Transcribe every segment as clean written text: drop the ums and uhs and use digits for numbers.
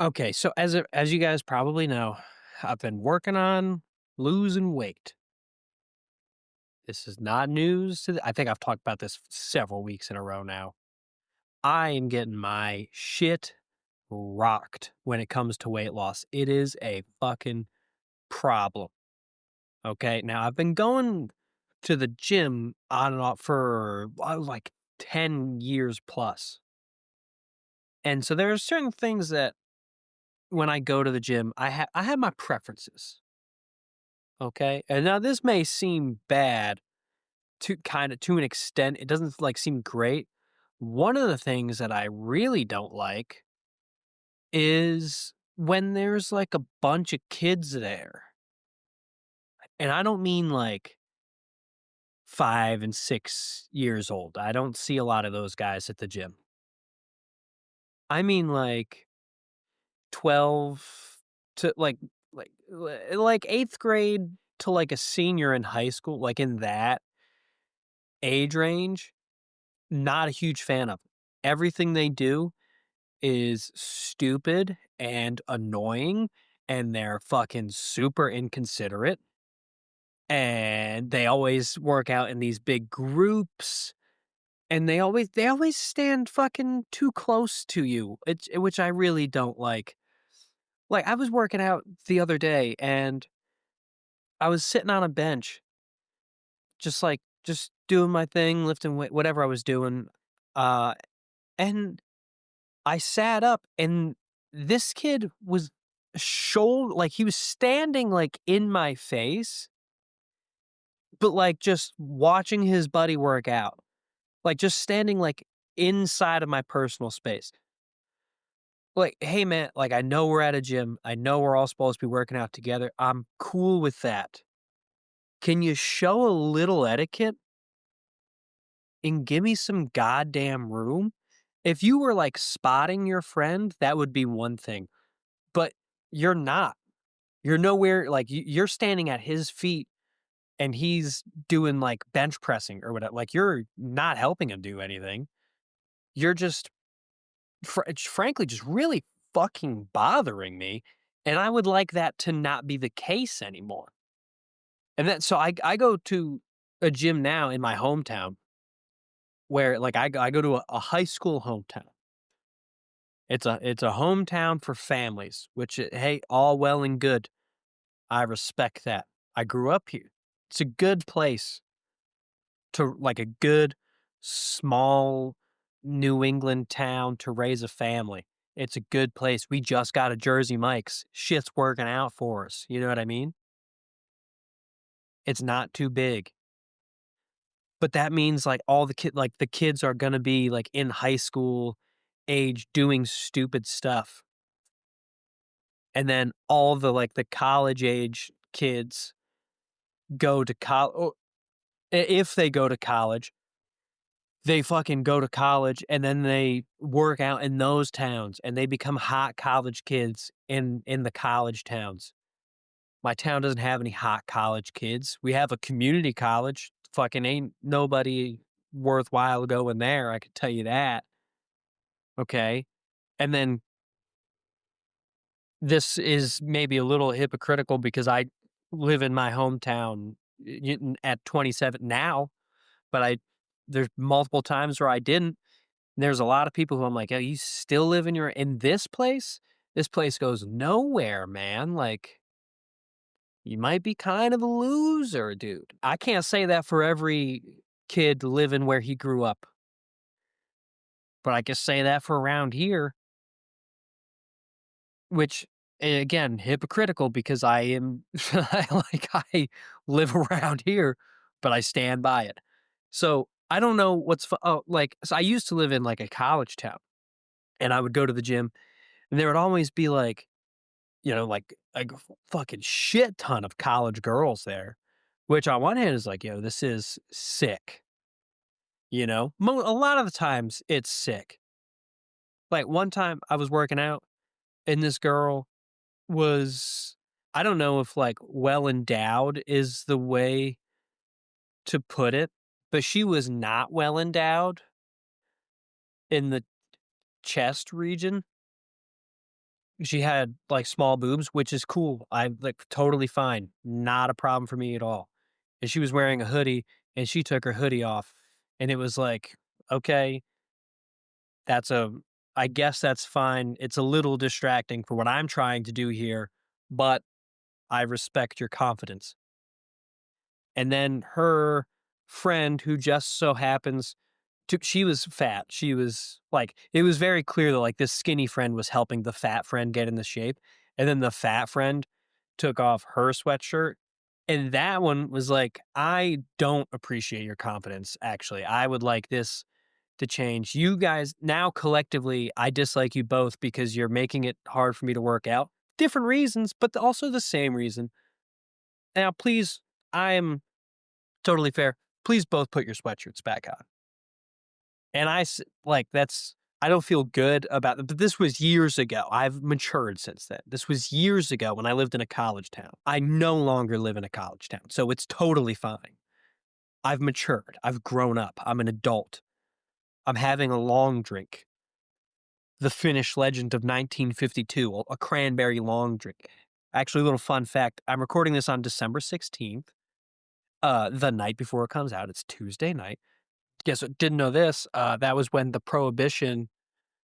Okay, so as you guys probably know, I've been working on losing weight. This is not news I think I've talked about this several weeks in a row now. I am getting my shit rocked when it comes to weight loss. It is a fucking problem. Okay, now I've been going to the gym on and off for like 10 years plus. And so there are certain things that when I go to the gym, I have my preferences. Okay. And now this may seem bad to an extent. It doesn't like seem great. One of the things that I really don't like is when there's like a bunch of kids there. And I don't mean like 5 and 6 years old. I don't see a lot of those guys at the gym. I mean like 12 to like eighth grade to like a senior in high school, like in that age range. Not a huge fan of. Everything they do is stupid and annoying, and they're fucking super inconsiderate, and they always work out in these big groups, and they always stand fucking too close to you, which I really don't like. Like, I was working out the other day, and I was sitting on a bench, just doing my thing, lifting weight, whatever I was doing, uh, and I sat up and this kid was he was standing, like, in my face, but, like, just watching his buddy work out. Like, just standing, like, inside of my personal space. Like, "Hey, man, like, I know we're at a gym. I know we're all supposed to be working out together. I'm cool with that. Can you show a little etiquette and give me some goddamn room?" If you were, like, spotting your friend, that would be one thing, but you're not. You're nowhere like, you're standing at his feet, and he's doing, like, bench pressing or whatever. Like, you're not helping him do anything. You're just frankly, just really fucking bothering me, and I would like that to not be the case anymore. And then so I go to a gym now in my hometown where, like, I go to a high school hometown. It's a hometown for families, which, hey, all well and good. I respect that. I grew up here. It's a good place to like a good small New England town to raise a family. It's a good place. We just got a Jersey Mike's. Shit's working out for us. You know what I mean? It's not too big. But that means like the kids are gonna be like in high school age doing stupid stuff. And then all the college age kids go to college if they go to college, they fucking go to college and then they work out in those towns and they become hot college kids in the college towns. My town doesn't have any hot college kids. We have a community college. Fucking ain't nobody worthwhile going there, I could tell you that. Okay. And then this is maybe a little hypocritical because I live in my hometown at 27 now, but there's multiple times where I didn't. There's a lot of people who I'm like, "Oh, you still live in this place? This place goes nowhere, man. Like, you might be kind of a loser, dude." I can't say that for every kid living where he grew up, but I can say that for around here, which again, hypocritical because I am I live around here, but I stand by it. So I don't know so I used to live in like a college town and I would go to the gym and there would always be like, like a fucking shit ton of college girls there, which on one hand is like, yo, this is sick. A lot of the times it's sick. Like one time I was working out and this girl was, I don't know if like well endowed is the way to put it, but she was not well endowed in the chest region. She had, like, small boobs, which is cool. I'm, like, totally fine. Not a problem for me at all. And she was wearing a hoodie, and she took her hoodie off, and it was like, "Okay, that's a I guess that's fine. It's a little distracting for what I'm trying to do here, but I respect your confidence." And then her friend, who just so happens she was fat. She was like, it was very clear that like this skinny friend was helping the fat friend get into shape. And then the fat friend took off her sweatshirt. And that one was like, I don't appreciate your confidence, actually. I would like this to change. You guys, now collectively, I dislike you both because you're making it hard for me to work out. Different reasons, but also the same reason. Now, please, I am totally fair. Please both put your sweatshirts back on. And like, that's, I don't feel good about it, but this was years ago. I've matured since then. This was years ago when I lived in a college town. I no longer live in a college town, so it's totally fine. I've matured. I've grown up. I'm an adult. I'm having a long drink. The Finnish Legend of 1952, a cranberry long drink. Actually, a little fun fact. I'm recording this on December 16th, the night before it comes out. It's Tuesday night. Guess what? Didn't know this. That was when the Prohibition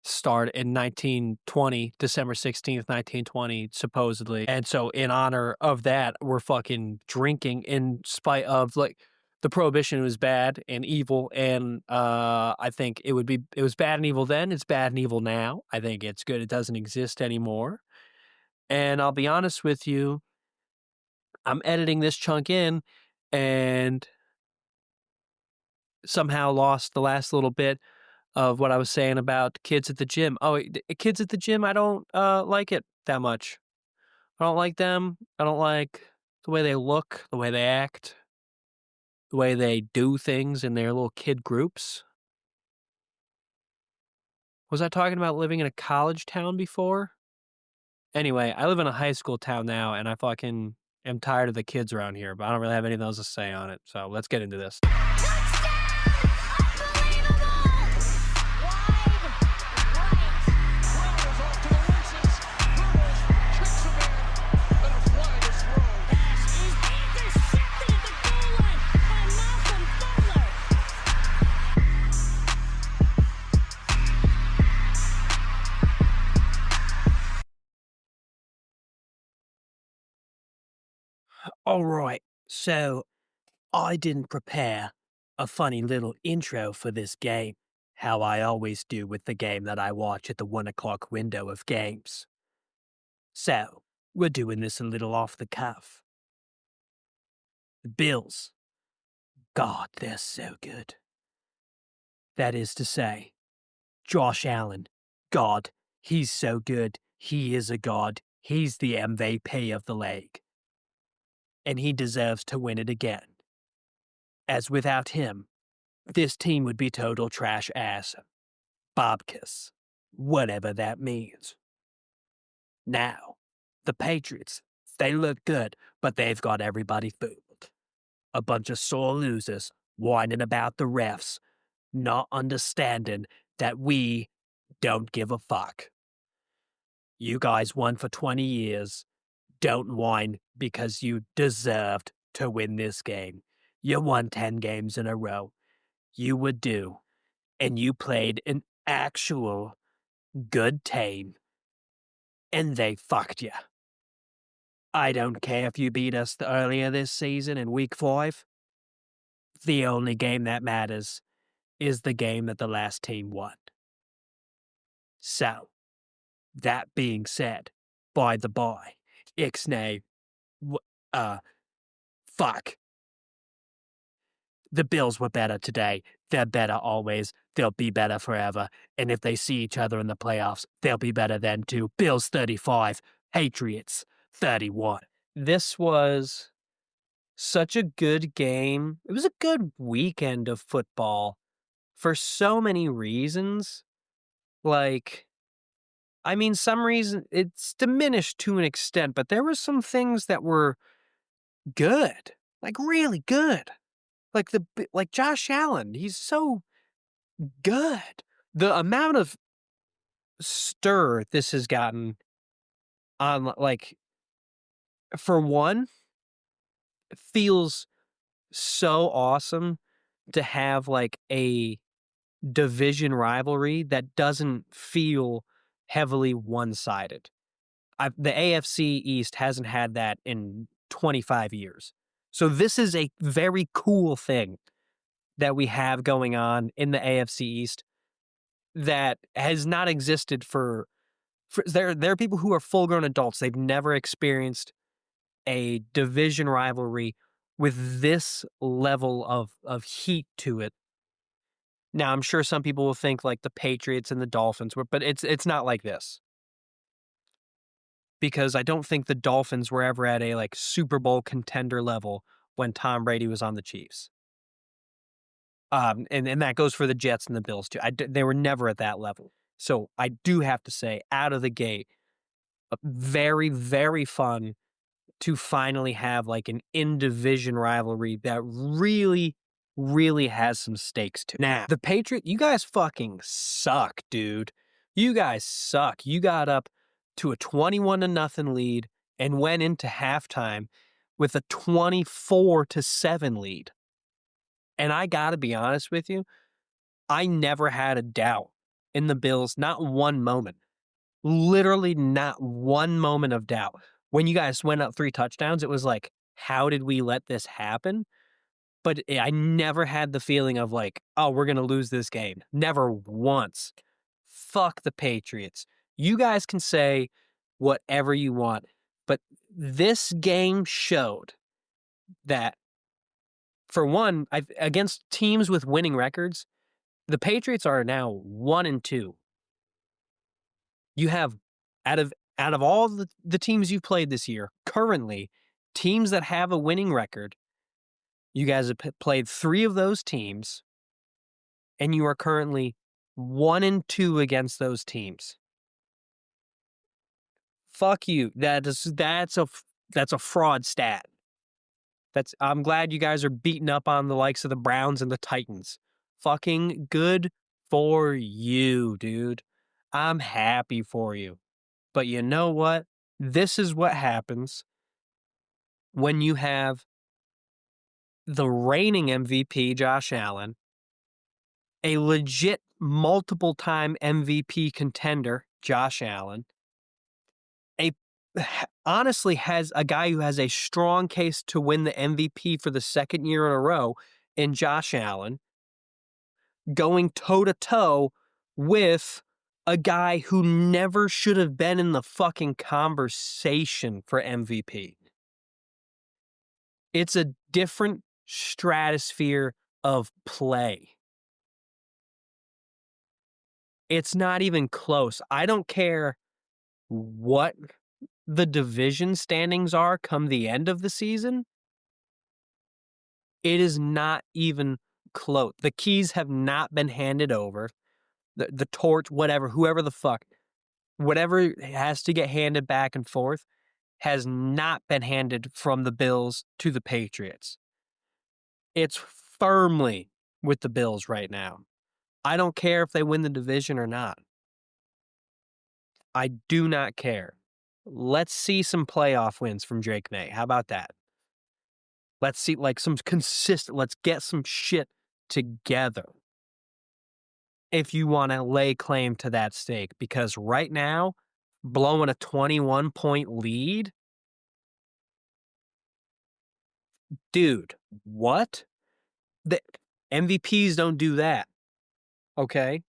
started in 1920, December 16th, 1920, supposedly. And so, in honor of that, we're fucking drinking in spite of like the Prohibition was bad and evil. And I think it was bad and evil then. It's bad and evil now. I think it's good. It doesn't exist anymore. And I'll be honest with you, I'm editing this chunk in and somehow lost the last little bit of what I was saying about kids at the gym. Oh, kids at the gym, I don't like it that much. I don't like them. I don't like the way they look, the way they act, the way they do things in their little kid groups. Was I talking about living in a college town before? Anyway, I live in a high school town now, and I fucking am tired of the kids around here, but I don't really have anything else to say on it. So let's get into this. All right. So I didn't prepare a funny little intro for this game, how I always do with the game that I watch at the 1 o'clock window of games. So we're doing this a little off the cuff. The Bills, God, they're so good. That is to say, Josh Allen, God, he's so good. He is a god. He's the MVP of the league. And he deserves to win it again. As without him, this team would be total trash ass. Bobkiss. Whatever that means. Now, the Patriots, they look good, but they've got everybody fooled. A bunch of sore losers whining about the refs, not understanding that we don't give a fuck. You guys won for 20 years. Don't whine because you deserved to win this game. You won 10 games in a row. You were due. And you played an actual good team. And they fucked you. I don't care if you beat us earlier this season in week 5. The only game that matters is the game that the last team won. So, that being said, by the by, Ixnay, fuck. The Bills were better today. They're better always. They'll be better forever. And if they see each other in the playoffs, they'll be better then too. Bills 35, Patriots 31. This was such a good game. It was a good weekend of football for so many reasons. Like, I mean, some reason it's diminished to an extent, but there were some things that were good, like really good. Like Josh Allen, he's so good. The amount of stir this has gotten Like, for one, it feels so awesome to have, like, a division rivalry that doesn't feel heavily one-sided. The AFC East hasn't had that in 25 years. So this is a very cool thing that we have going on in the AFC East that has not existed for there are people who are full-grown adults. They've never experienced a division rivalry with this level of heat to it. Now, I'm sure some people will think like the Patriots and the Dolphins were, but it's not like this. Because I don't think the Dolphins were ever at a, like, Super Bowl contender level when Tom Brady was on the Chiefs. And that goes for the Jets and the Bills too. They were never at that level. So, I do have to say, out of the gate, very, very fun to finally have, like, an in-division rivalry that really, really has some stakes to it. Now, the Patriots, you guys fucking suck, dude. You guys suck. You got up to a 21-0 lead and went into halftime with a 24-7 lead. And I gotta be honest with you, I never had a doubt in the Bills, not one moment. Literally not one moment of doubt. When you guys went up 3 touchdowns, it was like, "How did we let this happen?" But I never had the feeling of like, "Oh, we're gonna lose this game." Never once. Fuck the Patriots. You guys can say whatever you want, but this game showed that, for one, against teams with winning records, the Patriots are now 1-2. You have out of all the teams you've played this year, currently, teams that have a winning record, you guys have played 3 of those teams, and you are currently 1-2 against those teams. Fuck you. That's a fraud stat. I'm glad you guys are beating up on the likes of the Browns and the Titans. Fucking good for you, dude. I'm happy for you. But you know what? This is what happens when you have the reigning MVP, Josh Allen, a legit multiple time MVP contender, Josh Allen, a honestly has a guy who has a strong case to win the MVP for the second year in a row in Josh Allen, going toe to toe with a guy who never should have been in the fucking conversation for MVP. It's a different stratosphere of play. It's not even close. I don't care what the division standings are come the end of the season. It is not even close. The keys have not been handed over. The torch, whatever, whoever the fuck, whatever has to get handed back and forth has not been handed from the Bills to the Patriots. It's firmly with the Bills right now. I don't care if they win the division or not. I do not care. Let's see some playoff wins from Drake May. How about that? Let's see, like, some consistent, let's get some shit together if you want to lay claim to that stake. Because right now, blowing a 21-point lead, dude, what? The MVPs don't do that, okay?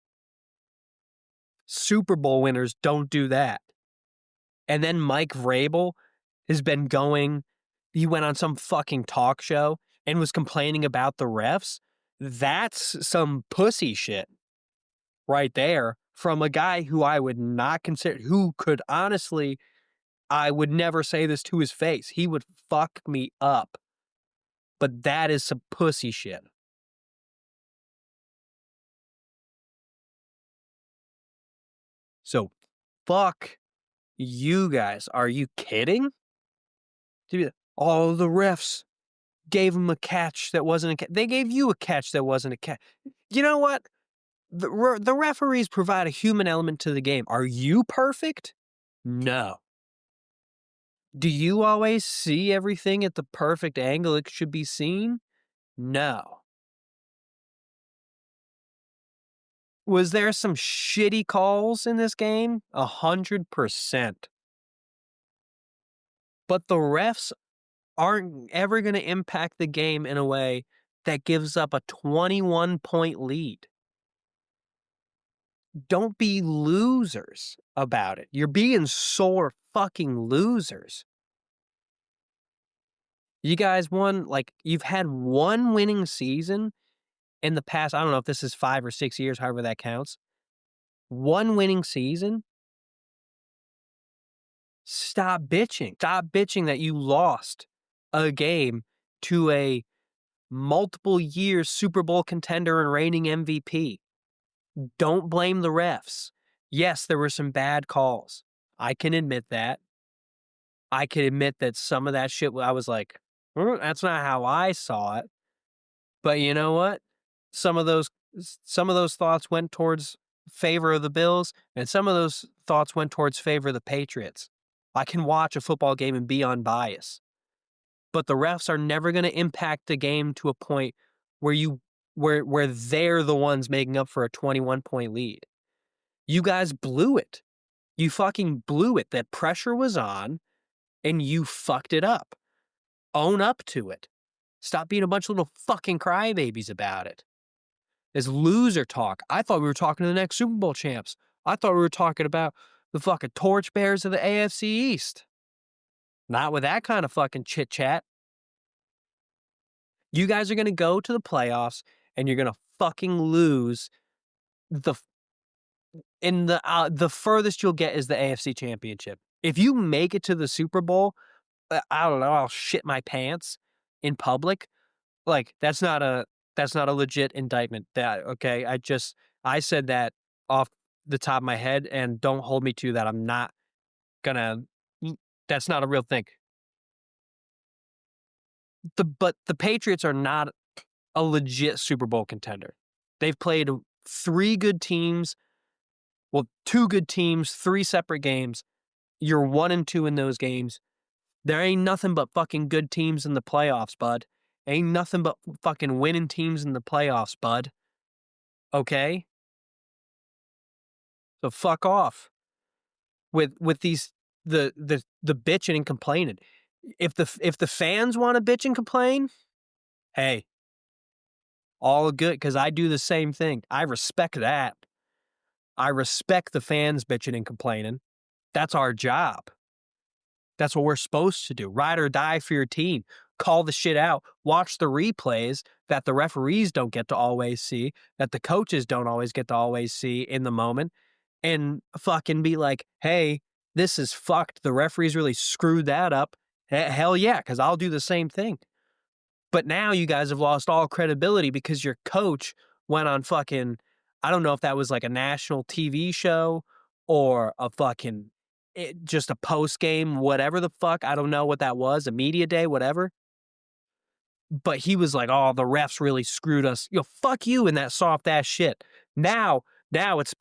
Super Bowl winners don't do that. And then Mike Vrabel has been he went on some fucking talk show and was complaining about the refs. That's some pussy shit right there from a guy who I would not consider, who could honestly, I would never say this to his face. He would fuck me up. But that is some pussy shit. So, fuck you guys. Are you kidding? Dude, all the refs gave him a catch that wasn't a catch. They gave you a catch that wasn't a catch. You know what? The referees provide a human element to the game. Are you perfect? No. Do you always see everything at the perfect angle it should be seen? No. Was there some shitty calls in this game? 100%. But the refs aren't ever gonna impact the game in a way that gives up a 21-point lead. Don't be losers about it. You're being sore fucking losers. You guys won, like, you've had one winning season in the past, I don't know if this is 5 or 6 years, however that counts. One winning season? Stop bitching. Stop bitching that you lost a game to a multiple year Super Bowl contender and reigning MVP. Don't blame the refs. Yes, there were some bad calls. I can admit that. I can admit that some of that shit, I was like, that's not how I saw it." But you know what? Some of those some of those thoughts went towards favor of the Bills, and some of those thoughts went towards favor of the Patriots. I can watch a football game and be unbiased, but the refs are never going to impact the game to a point where where they're the ones making up for a 21-point lead. You guys blew it. You fucking blew it. That pressure was on, and you fucked it up. Own up to it. Stop being a bunch of little fucking crybabies about it. Is loser talk. I thought we were talking to the next Super Bowl champs. I thought we were talking about the fucking torchbearers of the AFC East. Not with that kind of fucking chit chat. You guys are going to go to the playoffs and you're going to fucking lose. The furthest you'll get is the AFC Championship. If you make it to the Super Bowl, I don't know, I'll shit my pants in public. Like, that's not a legit indictment. That okay, I said that off the top of my head, and don't hold me to that. I'm not gonna that's not a real thing. But the Patriots are not a legit Super Bowl contender. They've played 3 good teams, well, 2 good teams, 3 separate games. You're 1-2 in those games. There ain't nothing but fucking good teams in the playoffs, bud. Ain't nothing but fucking winning teams in the playoffs, bud. Okay? So fuck off with these the bitching and complaining. If the fans want to bitch and complain, hey, all good, because I do the same thing. I respect that. I respect the fans bitching and complaining. That's our job. That's what we're supposed to do. Ride or die for your team. Call the shit out. Watch the replays that the referees don't get to always see, that the coaches don't always get to always see in the moment, and fucking be like, hey, this is fucked. The referees really screwed that up. Hell yeah, because I'll do the same thing. But now you guys have lost all credibility because your coach went on fucking, I don't know if that was like a national TV show or a fucking, just a post game, whatever the fuck. I don't know what that was, a media day, whatever. But he was like, oh, the refs really screwed us. Fuck you and that soft ass shit. Now it's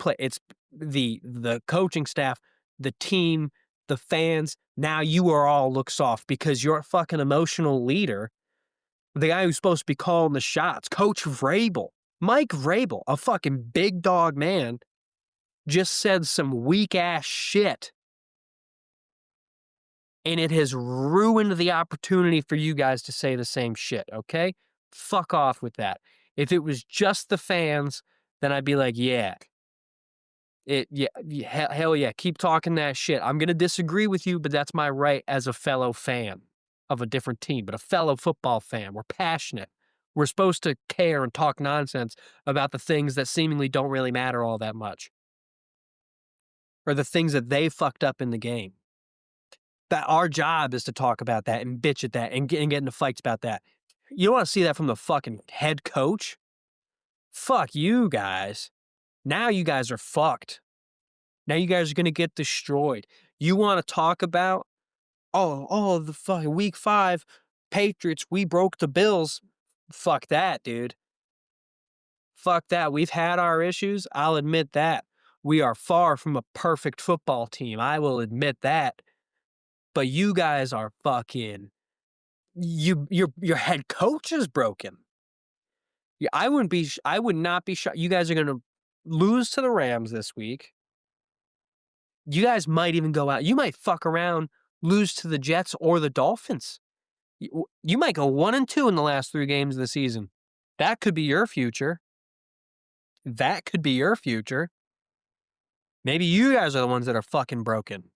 the coaching staff, the team, the fans. Now you are all look soft because you're a fucking emotional leader. The guy who's supposed to be calling the shots, Coach Vrabel, Mike Vrabel, a fucking big dog man, just said some weak ass shit. And it has ruined the opportunity for you guys to say the same shit, okay? Fuck off with that. If it was just the fans, then I'd be like, yeah. Hell yeah, keep talking that shit. I'm going to disagree with you, but that's my right as a fellow fan of a different team, but a fellow football fan. We're passionate. We're supposed to care and talk nonsense about the things that seemingly don't really matter all that much, or the things that they fucked up in the game. That our job is to talk about that and bitch at that and get into fights about that. You want to see that from the fucking head coach? Fuck you guys. Now you guys are fucked. Now you guys are going to get destroyed. You want to talk about, the fucking week 5 Patriots, we broke the Bills. Fuck that, dude. Fuck that. We've had our issues. I'll admit that. We are far from a perfect football team. I will admit that. but you guys are fucking your head coach is broken. Yeah, I would not be shocked. You guys are gonna lose to the Rams this week. You guys might even go out. You might fuck around, lose to the Jets or the Dolphins. You might go 1-2 in the last 3 games of the season. That could be your future. That could be your future. Maybe you guys are the ones that are fucking broken.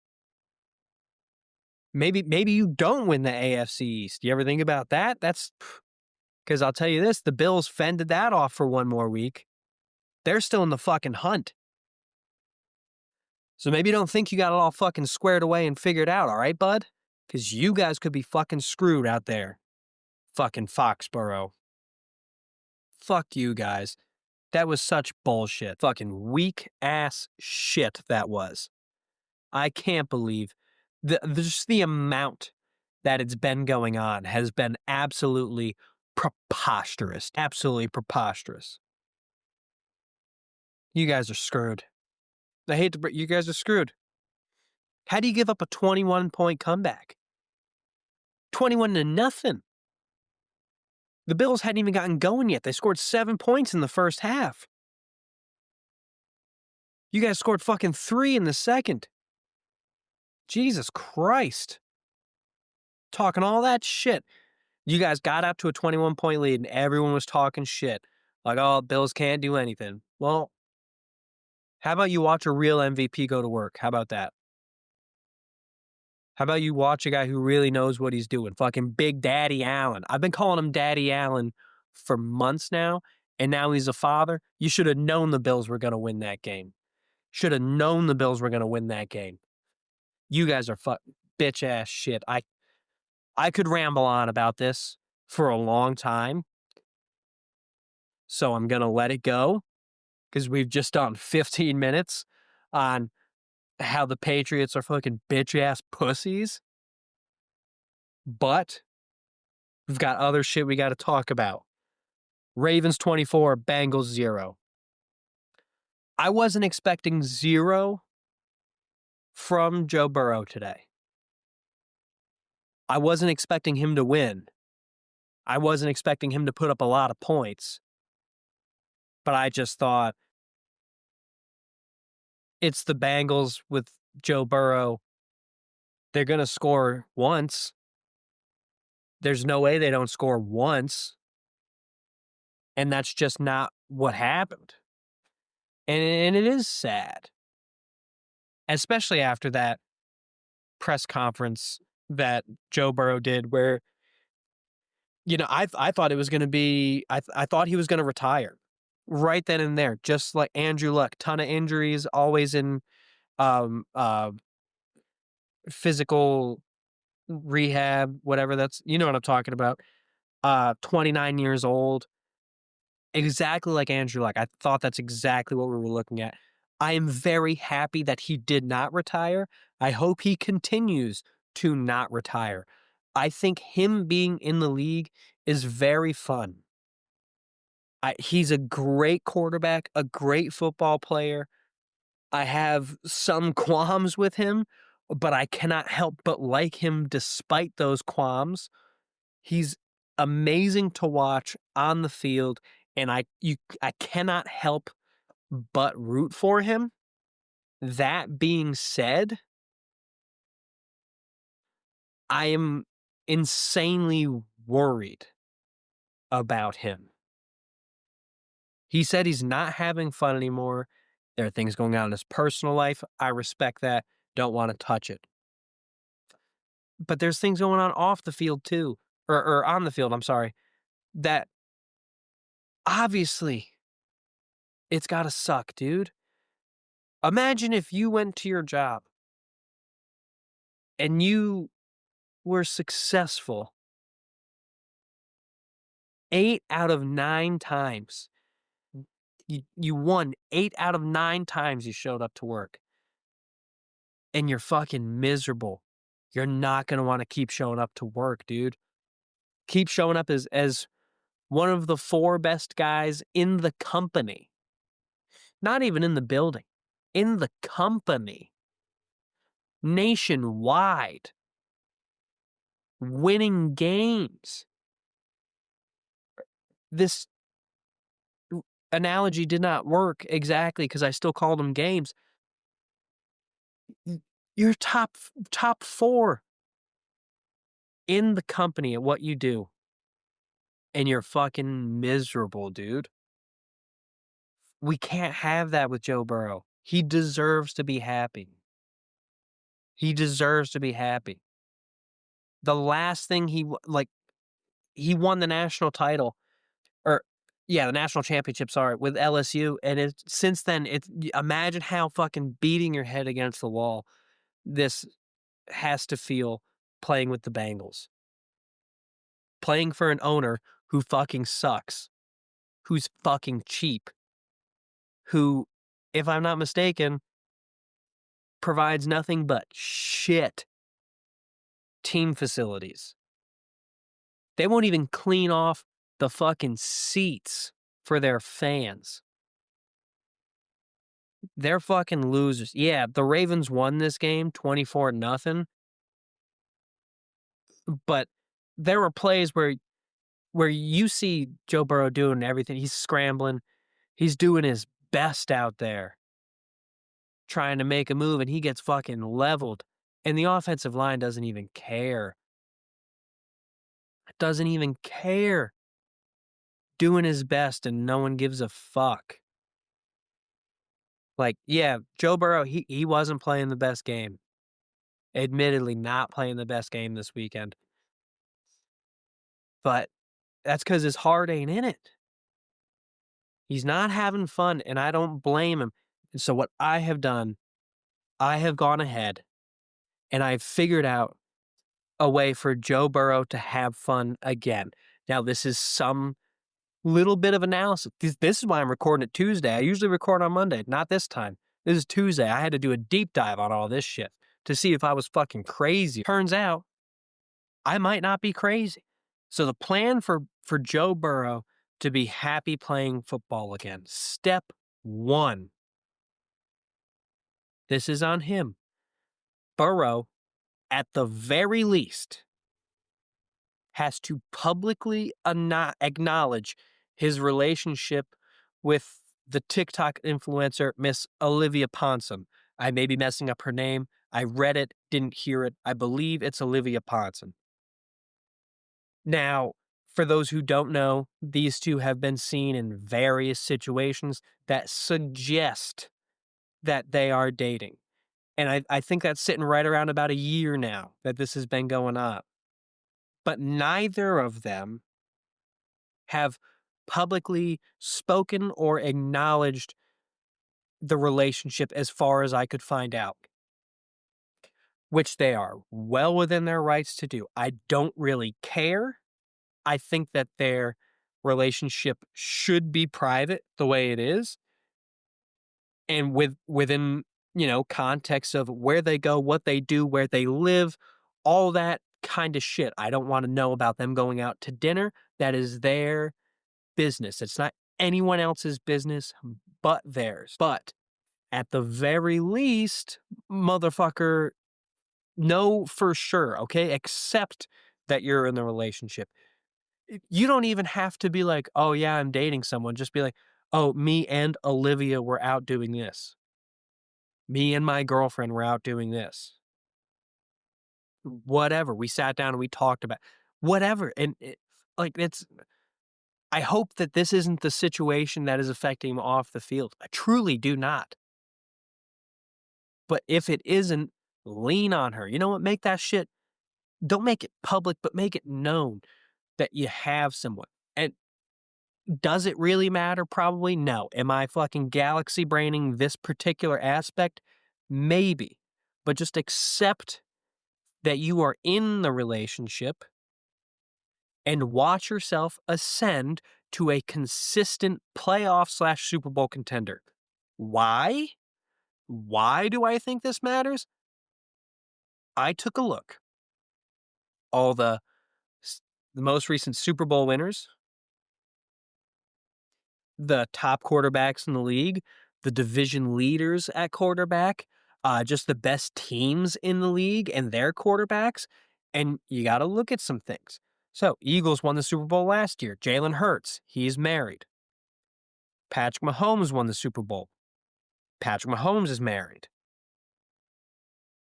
Maybe you don't win the AFC East. You ever think about that? That's because I'll tell you this, the Bills fended that off for 1 more week. They're still in the fucking hunt. So maybe you don't think you got it all fucking squared away and figured out, all right, bud? Because you guys could be fucking screwed out there. Fucking Foxborough. Fuck you guys. That was such bullshit. Fucking weak ass shit that was. I can't believe just the amount that it's been going on has been absolutely preposterous. Absolutely preposterous. You guys are screwed. I hate to break, you guys are screwed. How do you give up a 21-point comeback? 21-0. The Bills hadn't even gotten going yet. They scored 7 points in the first half. You guys scored fucking 3 in the second. Jesus Christ. Talking all that shit. You guys got up to a 21-point lead and everyone was talking shit. Like, oh, Bills can't do anything. Well, how about you watch a real MVP go to work? How about that? How about you watch a guy who really knows what he's doing? Fucking Big Daddy Allen. I've been calling him Daddy Allen for months now, and now he's a father. You should have known the Bills were going to win that game. Should have known the Bills were going to win that game. You guys are bitch-ass shit. I could ramble on about this for a long time, so I'm going to let it go because we've just done 15 minutes on how the Patriots are fucking bitch-ass pussies. But we've got other shit we got to talk about. Ravens 24, Bengals 0. I wasn't expecting 0 from Joe Burrow today. I wasn't expecting him to win. I wasn't expecting him to put up a lot of points. But I just thought, it's the Bengals with Joe Burrow. They're going to score once. There's no way they don't score once. And that's just not what happened. And it is sad. Especially after that press conference that Joe Burrow did where, you know, I thought it was going to be, I thought he was going to retire right then and there, just like Andrew Luck, ton of injuries, always in physical rehab, whatever that's, you know what I'm talking about. 29 years old, exactly like Andrew Luck. I thought that's exactly what we were looking at. I am very happy that he did not retire. I hope he continues to not retire. I think him being in the league is very fun. He's a great quarterback, a great football player. I have some qualms with him, but I cannot help but like him despite those qualms. He's amazing to watch on the field, and I cannot help but root for him. That being said, I am insanely worried about him. He said he's not having fun anymore. There are things going on in his personal life. I respect that. Don't want to touch it. But there's things going on off the field too, or on the field, I'm sorry, that obviously it's got to suck, dude. Imagine if you went to your job and you were successful 8 out of 9 times. You won 8 out of 9 times you showed up to work. And you're fucking miserable. You're not going to want to keep showing up to work, dude. Keep showing up as one of the 4 best guys in the company. Not even in the building. In the company. Nationwide. winning games. This analogy did not work exactly because I still called them games. You're top 4 in the company at what you do, and you're fucking miserable, dude. We can't have that with Joe Burrow. He deserves to be happy. He deserves to be happy. The last thing he won the national title or yeah, the national championship, sorry, with LSU, and since then, imagine how fucking beating your head against the wall this has to feel playing with the Bengals. Playing for an owner who fucking sucks, who's fucking cheap, who, if I'm not mistaken, provides nothing but shit team facilities. They won't even clean off the fucking seats for their fans. They're fucking losers. Yeah, the Ravens won this game 24-0, but there were plays where you see Joe Burrow doing everything. He's scrambling. He's doing his best out there trying to make a move, and he gets fucking leveled. And the offensive line doesn't even care. Doesn't even care. Doing his best, and no one gives a fuck. Like, yeah, Joe Burrow, he wasn't playing the best game. Admittedly, not playing the best game this weekend. But that's because his heart ain't in it. He's not having fun, and I don't blame him. And so what I have done, I have gone ahead, and I've figured out a way for Joe Burrow to have fun again. Now, this is some little bit of analysis. This is why I'm recording it Tuesday. I usually record on Monday, not this time. This is Tuesday. I had to do a deep dive on all this shit to see if I was fucking crazy. Turns out, I might not be crazy. So the plan for Joe Burrow to be happy playing football again, step 1. This is on him. Burrow, at the very least, has to publicly acknowledge his relationship with the TikTok influencer, Miss Olivia Ponson. I may be messing up her name. I read it, didn't hear it. I believe it's Olivia Ponson. Now, for those who don't know, these two have been seen in various situations that suggest that they are dating. And I think that's sitting right around about a year now that this has been going on. But neither of them have publicly spoken or acknowledged the relationship as far as I could find out, which they are well within their rights to do. I don't really care. I think that their relationship should be private the way it is, and within, context of where they go, what they do, where they live, all that kind of shit. I don't want to know about them going out to dinner. That is their business. It's not anyone else's business but theirs. But at the very least, motherfucker, know for sure, okay? Accept that you're in the relationship. You don't even have to be like, oh yeah, I'm dating someone. Just be like, oh, me and Olivia were out doing this. Me and my girlfriend were out doing this. Whatever. We sat down and we talked about whatever. And I hope that this isn't the situation that is affecting him off the field. I truly do not. But if it isn't, lean on her. You know what? Make that shit. Don't make it public, but make it known that you have someone. And does it really matter? Probably no. Am I fucking galaxy braining this particular aspect? Maybe. But just accept that you are in the relationship and watch yourself ascend to a consistent playoff / Super Bowl contender. Why? Why do I think this matters? I took a look. All the most recent Super Bowl winners, the top quarterbacks in the league, the division leaders at quarterback, just the best teams in the league and their quarterbacks. And you got to look at some things. So, Eagles won the Super Bowl last year. Jalen Hurts, he's married. Patrick Mahomes won the Super Bowl. Patrick Mahomes is married.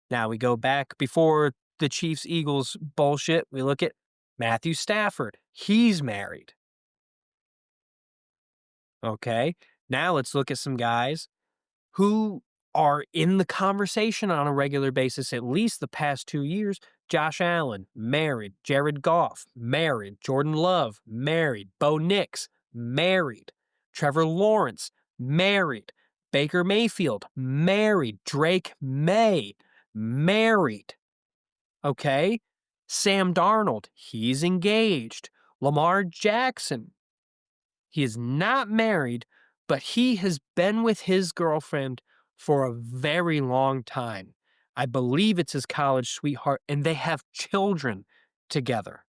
Now we go back before the Chiefs Eagles bullshit. We look at Matthew Stafford. He's married. Okay. Now let's look at some guys who are in the conversation on a regular basis, at least the past 2 years. Josh Allen, married. Jared Goff, married. Jordan Love, married. Bo Nix, married. Trevor Lawrence, married. Baker Mayfield, married. Drake May, married. Okay? Sam Darnold, he's engaged. Lamar Jackson, he is not married, but he has been with his girlfriend for a very long time. I believe it's his college sweetheart, and they have children together.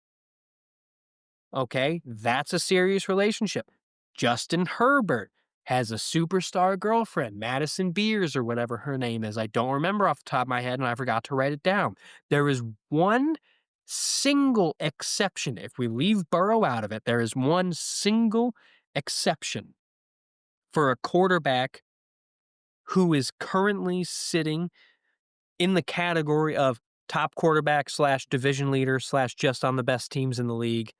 Okay, that's a serious relationship. Justin Herbert has a superstar girlfriend, Madison Beers or whatever her name is. I don't remember off the top of my head, and I forgot to write it down. There is one single exception. If we leave Burrow out of it, there is one single exception for a quarterback who is currently sitting in the category of top quarterback / division leader / just on the best teams in the league.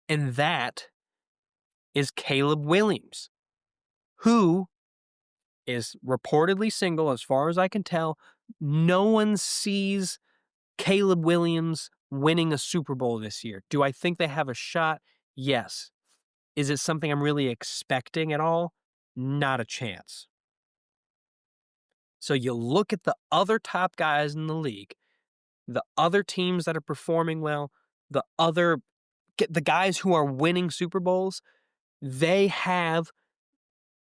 And that is Caleb Williams, who is reportedly single as far as I can tell. No one sees Caleb Williams winning a Super Bowl this year. Do I think they have a shot? Yes. Is it something I'm really expecting at all? Not a chance. So you look at the other top guys in the league, the other teams that are performing well, the guys who are winning Super Bowls, they have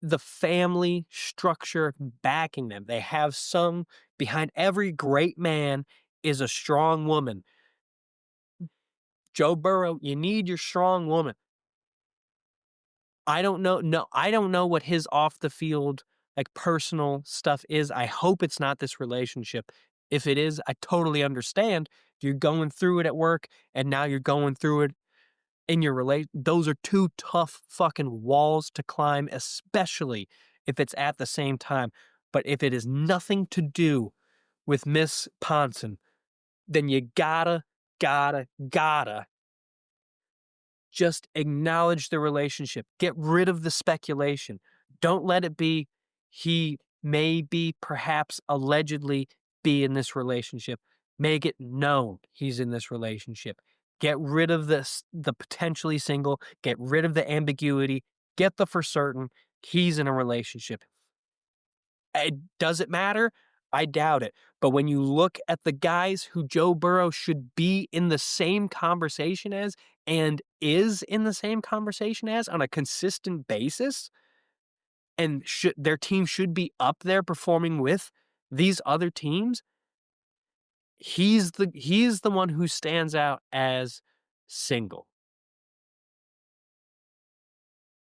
the family structure backing them. They have some behind every great man is a strong woman. Joe Burrow, you need your strong woman. I don't know. No, I don't know what his off the field, like personal stuff is. I hope it's not this relationship. If it is, I totally understand. You're going through it at work and now you're going through it in your relate. Those are two tough fucking walls to climb, especially if it's at the same time. But if it is nothing to do with Miss Ponson, then you gotta just acknowledge the relationship. Get rid of the speculation. Don't let it be he may be, perhaps, allegedly be in this relationship. Make it known he's in this relationship. Get rid of the potentially single. Get rid of the ambiguity. Get the for certain he's in a relationship. Does it matter? I doubt it. But when you look at the guys who Joe Burrow should be in the same conversation as and is in the same conversation as on a consistent basis, and their team should be up there performing with these other teams, he's the one who stands out as single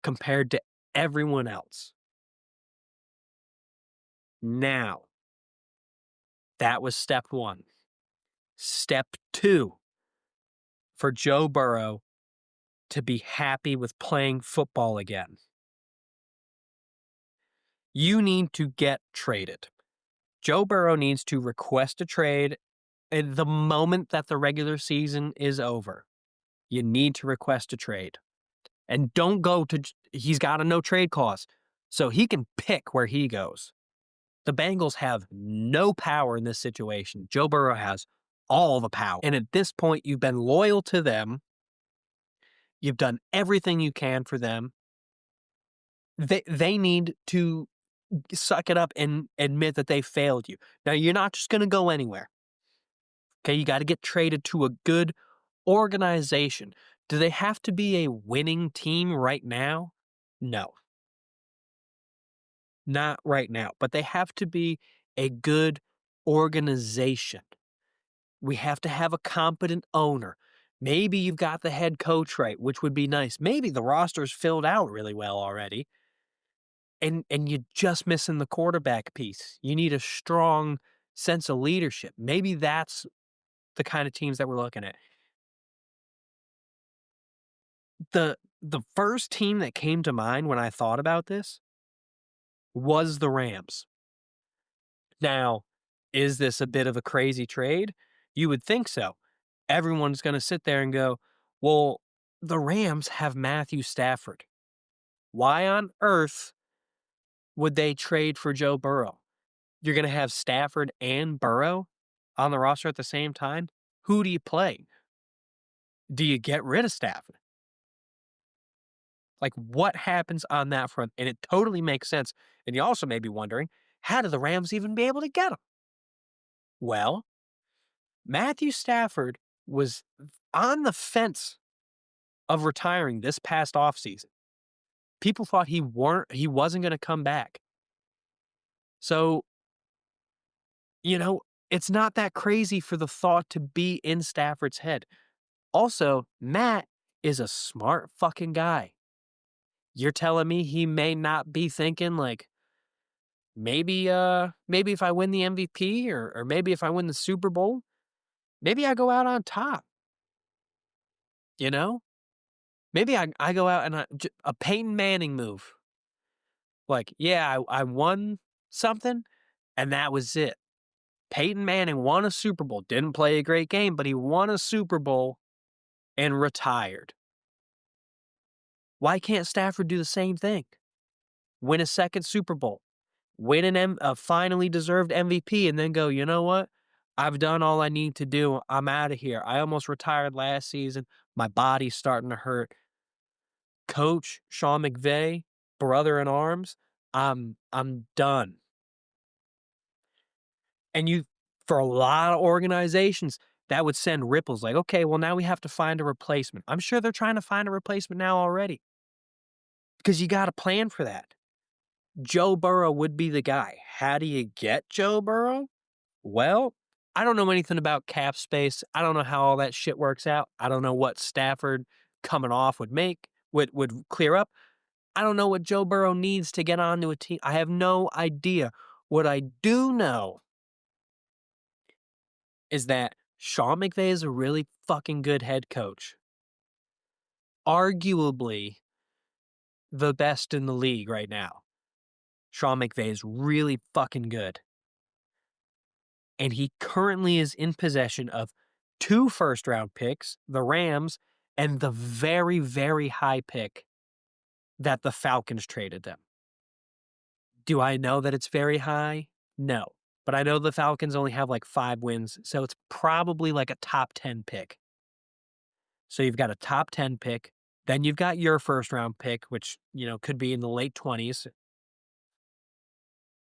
compared to everyone else. Now, that was step one. Step two, for Joe Burrow to be happy with playing football again. You need to get traded. Joe Burrow needs to request a trade at the moment that the regular season is over. You need to request a trade. And don't go to, he's got a no trade clause, so he can pick where he goes. The Bengals have no power in this situation. Joe Burrow has all the power. And at this point, you've been loyal to them. You've done everything you can for them. They need to suck it up and admit that they failed you. Now, you're not just going to go anywhere. Okay, you got to get traded to a good organization. Do they have to be a winning team right now? No. Not right now, but they have to be a good organization. We have to have a competent owner. Maybe you've got the head coach right, which would be nice. Maybe the roster's filled out really well already. And you're just missing the quarterback piece. You need a strong sense of leadership. Maybe that's the kind of teams that we're looking at. The first team that came to mind when I thought about this was the Rams. Now, is this a bit of a crazy trade? You would think so. Everyone's going to sit there and go, well, the Rams have Matthew Stafford. Why on earth would they trade for Joe Burrow? You're going to have Stafford and Burrow on the roster at the same time? Who do you play? Do you get rid of Stafford? Like, what happens on that front? And it totally makes sense. And you also may be wondering, how do the Rams even be able to get him? Well, Matthew Stafford was on the fence of retiring this past offseason. People thought he wasn't going to come back. So, it's not that crazy for the thought to be in Stafford's head. Also, Matt is a smart fucking guy. You're telling me he may not be thinking like, maybe if I win the MVP or maybe if I win the Super Bowl, maybe I go out on top. You know? Maybe I go out and a Peyton Manning move. Like, yeah, I won something and that was it. Peyton Manning won a Super Bowl. Didn't play a great game, but he won a Super Bowl and retired. Why can't Stafford do the same thing? Win a second Super Bowl, win a finally deserved MVP, and then go, you know what? I've done all I need to do. I'm out of here. I almost retired last season. My body's starting to hurt. Coach Sean McVay, brother in arms, I'm done. And for a lot of organizations, that would send ripples like, okay, well, now we have to find a replacement. I'm sure they're trying to find a replacement now already because you got to plan for that. Joe Burrow would be the guy. How do you get Joe Burrow? Well, I don't know anything about cap space. I don't know how all that shit works out. I don't know what Stafford coming off would clear up. I don't know what Joe Burrow needs to get onto a team. I have no idea. What I do know is that Sean McVay is a really fucking good head coach. Arguably the best in the league right now. Sean McVay is really fucking good. And he currently is in possession of 2 first-round picks, the Rams, and the very, very high pick that the Falcons traded them. Do I know that it's very high? No. But I know the Falcons only have like 5 wins, so it's probably like a top 10 pick. So you've got a top 10 pick, then you've got your first-round pick, which, could be in the late 20s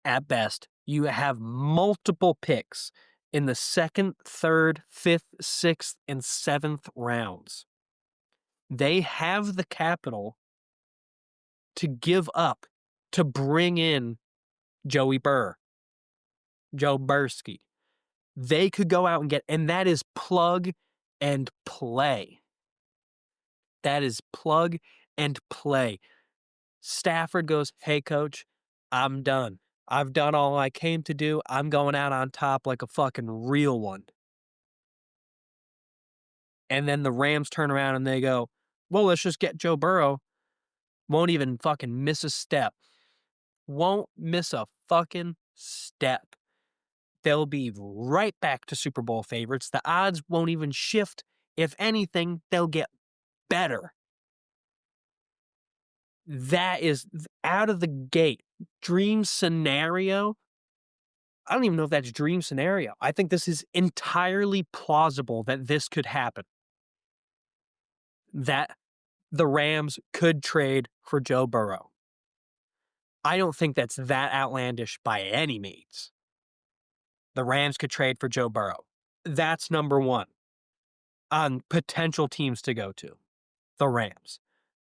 at best. You have multiple picks in the second, third, fifth, sixth, and seventh rounds. They have the capital to give up to bring in Joey Burr, Joe Bursky. They could go out and and that is plug and play. That is plug and play. Stafford goes, hey, coach, I'm done. I've done all I came to do. I'm going out on top like a fucking real one. And then the Rams turn around and they go, well, let's just get Joe Burrow. Won't even fucking miss a step. Won't miss a fucking step. They'll be right back to Super Bowl favorites. The odds won't even shift. If anything, they'll get better. That is out of the gate. Dream scenario. I don't even know if that's dream scenario. I think this is entirely plausible that this could happen. That the Rams could trade for Joe Burrow. I don't think that's that outlandish by any means. The Rams could trade for Joe Burrow. That's number one on potential teams to go to. The Rams.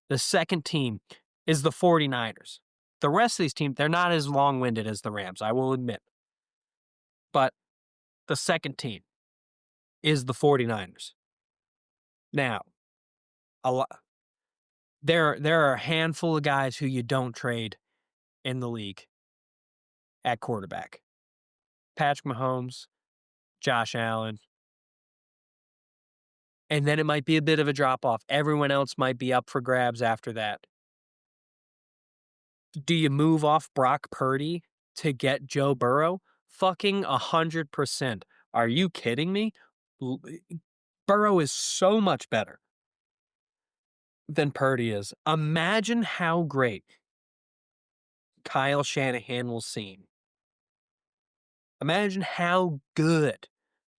The second team is the 49ers. The rest of these teams, they're not as long-winded as the Rams, I will admit. But the second team is the 49ers. Now, there are a handful of guys who you don't trade in the league at quarterback. Patrick Mahomes, Josh Allen, and then it might be a bit of a drop off. Everyone else might be up for grabs after that. Do you move off Brock Purdy to get Joe Burrow? Fucking 100%. Are you kidding me? L- Burrow is so much better than Purdy is. Imagine how great Kyle Shanahan will seem. Imagine how good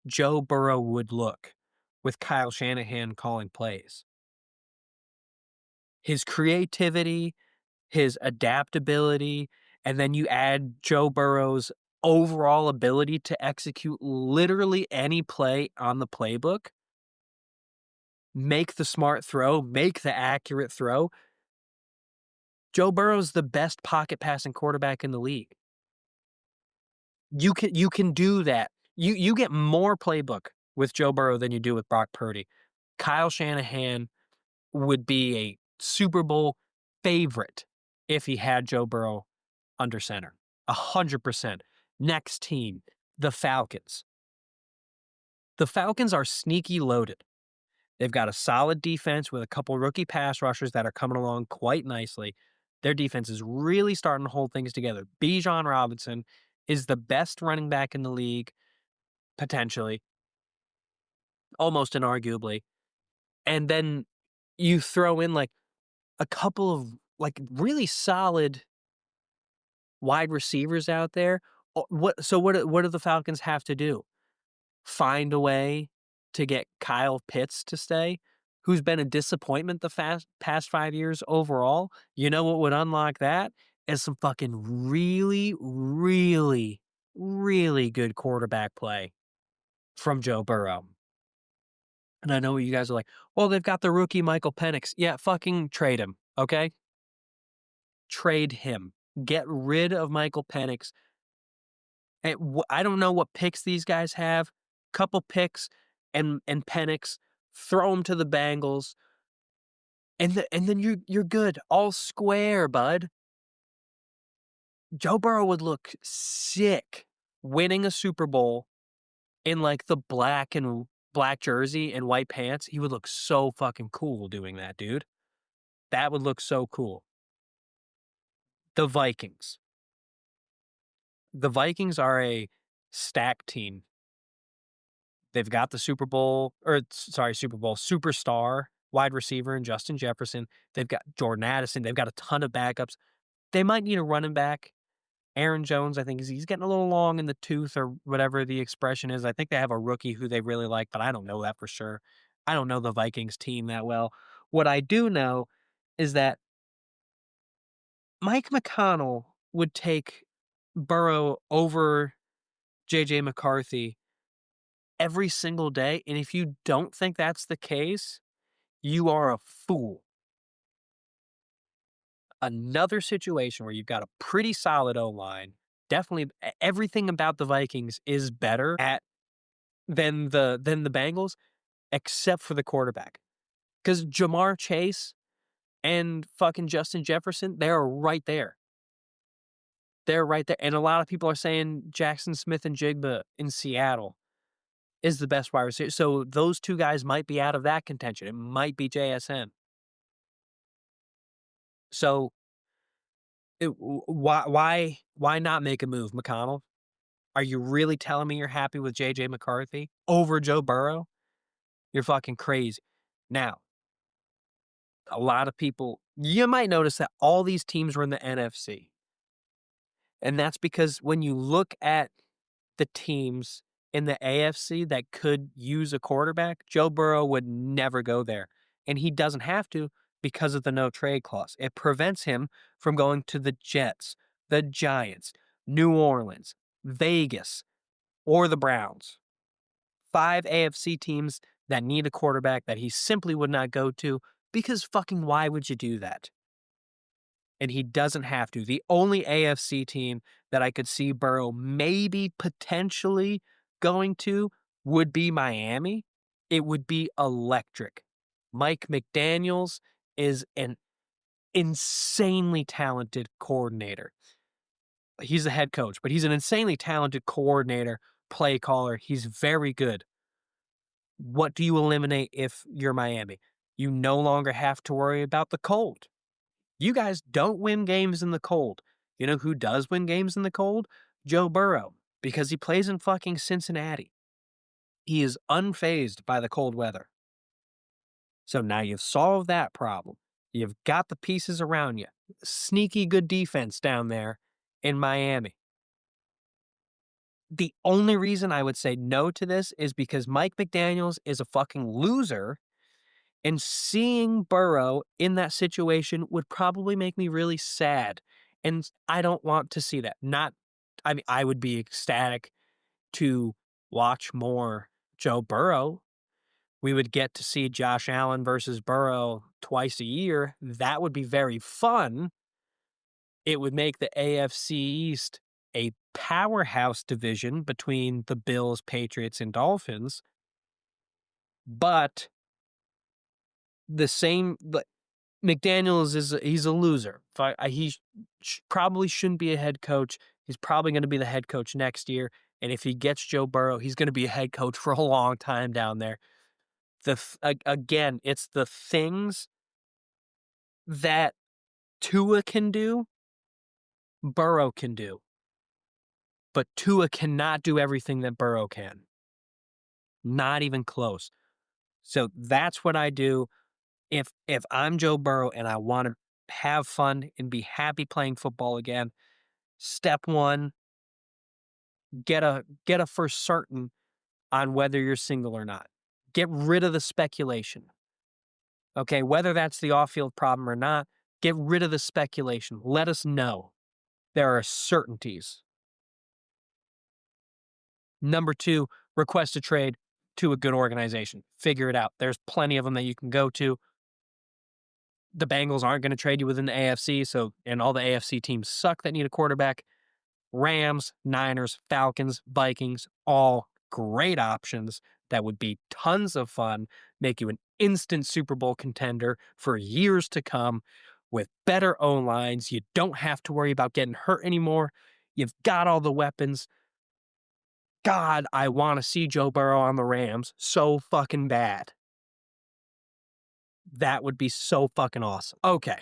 Joe Burrow would look with Kyle Shanahan calling plays. His creativity, his adaptability, and then you add Joe Burrow's overall ability to execute literally any play on the playbook, make the smart throw, make the accurate throw. Joe Burrow's the best pocket passing quarterback in the league. You can do that. You get more playbook with Joe Burrow than you do with Brock Purdy. Kyle Shanahan would be a Super Bowl favorite if he had Joe Burrow under center. 100%. Next team, the Falcons. The Falcons are sneaky loaded. They've got a solid defense with a couple rookie pass rushers that are coming along quite nicely. Their defense is really starting to hold things together. Bijan Robinson is the best running back in the league, potentially, almost inarguably. And then you throw in like a couple of like really solid wide receivers out there. What do the Falcons have to do? Find a way to get Kyle Pitts to stay, who's been a disappointment the past 5 years overall. You know what would unlock that? Is some fucking really, really, really good quarterback play from Joe Burrow. And I know you guys are like, well, they've got the rookie Michael Penix. Yeah, fucking trade him, okay? Trade him. Get rid of Michael Penix. And I don't know what picks these guys have. Couple picks and Penix, throw them to the Bengals, and then you're good. All square, bud. Joe Burrow would look sick winning a Super Bowl in like the black jersey and white pants. He would look so fucking cool doing that, dude. That would look so cool. The Vikings. The Vikings are a stacked team. They've got the Super Bowl superstar wide receiver in Justin Jefferson. They've got Jordan Addison. They've got a ton of backups. They might need a running back. Aaron Jones, I think he's getting a little long in the tooth or whatever the expression is. I think they have a rookie who they really like, but I don't know that for sure. I don't know the Vikings team that well. What I do know is that Mike McConnell would take Burrow over JJ McCarthy every single day. And if you don't think that's the case, you are a fool. Another situation where you've got a pretty solid O-line. Definitely everything about the Vikings is better at than the Bengals, except for the quarterback. Because Jamar Chase and fucking Justin Jefferson, they're right there. They're right there. And a lot of people are saying Jackson Smith and Jigba in Seattle is the best wide receiver. So those two guys might be out of that contention. It might be JSN. So why not make a move, McConnell? Are you really telling me you're happy with JJ McCarthy over Joe Burrow? You're fucking crazy. Now, a lot of people, you might notice that all these teams were in the NFC. And that's because when you look at the teams in the AFC that could use a quarterback, Joe Burrow would never go there. And he doesn't have to because of the no trade clause. It prevents him from going to the Jets, the Giants, New Orleans, Vegas, or the Browns. 5 AFC teams that need a quarterback that he simply would not go to because fucking why would you do that? And he doesn't have to. The only AFC team that I could see Burrow maybe potentially going to would be Miami. It would be electric. Mike McDaniels is an insanely talented coordinator. He's a head coach, but he's an insanely talented coordinator, play caller. He's very good. What do you eliminate if you're Miami? You no longer have to worry about the cold. You guys don't win games in the cold. You know who does win games in the cold? Joe Burrow, because he plays in fucking Cincinnati. He is unfazed by the cold weather. So now you've solved that problem. You've got the pieces around you. Sneaky good defense down there in Miami. The only reason I would say no to this is because Mike McDaniels is a fucking loser, and seeing Burrow in that situation would probably make me really sad. And I don't want to see that. I mean, I would be ecstatic to watch more Joe Burrow. We would get to see Josh Allen versus Burrow twice a year. That would be very fun. It would make the AFC East a powerhouse division between the Bills, Patriots, and Dolphins. But McDaniels he's a loser. Probably shouldn't be a head coach. He's probably going to be the head coach next year. And if he gets Joe Burrow, he's going to be a head coach for a long time down there. Again, it's the things that Tua can do, Burrow can do. But Tua cannot do everything that Burrow can. Not even close. So that's what I do. If I'm Joe Burrow and I want to have fun and be happy playing football again, step one, get a for certain on whether you're single or not. Get rid of the speculation. Okay, whether that's the off-field problem or not, get rid of the speculation. Let us know. There are certainties. Number two, request a trade to a good organization. Figure it out. There's plenty of them that you can go to. The Bengals aren't going to trade you within the AFC, and all the AFC teams suck that need a quarterback. Rams, Niners, Falcons, Vikings, all great options that would be tons of fun, make you an instant Super Bowl contender for years to come with better O-lines. You don't have to worry about getting hurt anymore. You've got all the weapons. God, I want to see Joe Burrow on the Rams so fucking bad. That would be so fucking awesome. Okay.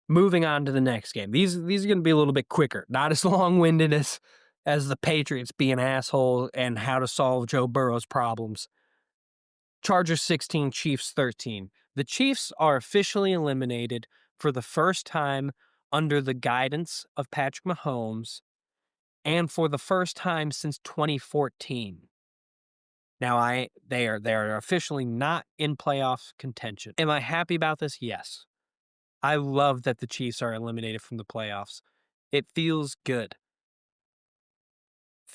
Moving on to the next game. These are going to be a little bit quicker, not as long-winded as the Patriots being assholes and how to solve Joe Burrow's problems. Chargers 16, Chiefs 13. The Chiefs are officially eliminated for the first time under the guidance of Patrick Mahomes and for the first time since 2014. Now they are officially not in playoff contention. Am I happy about this? Yes. I love that the Chiefs are eliminated from the playoffs. It feels good.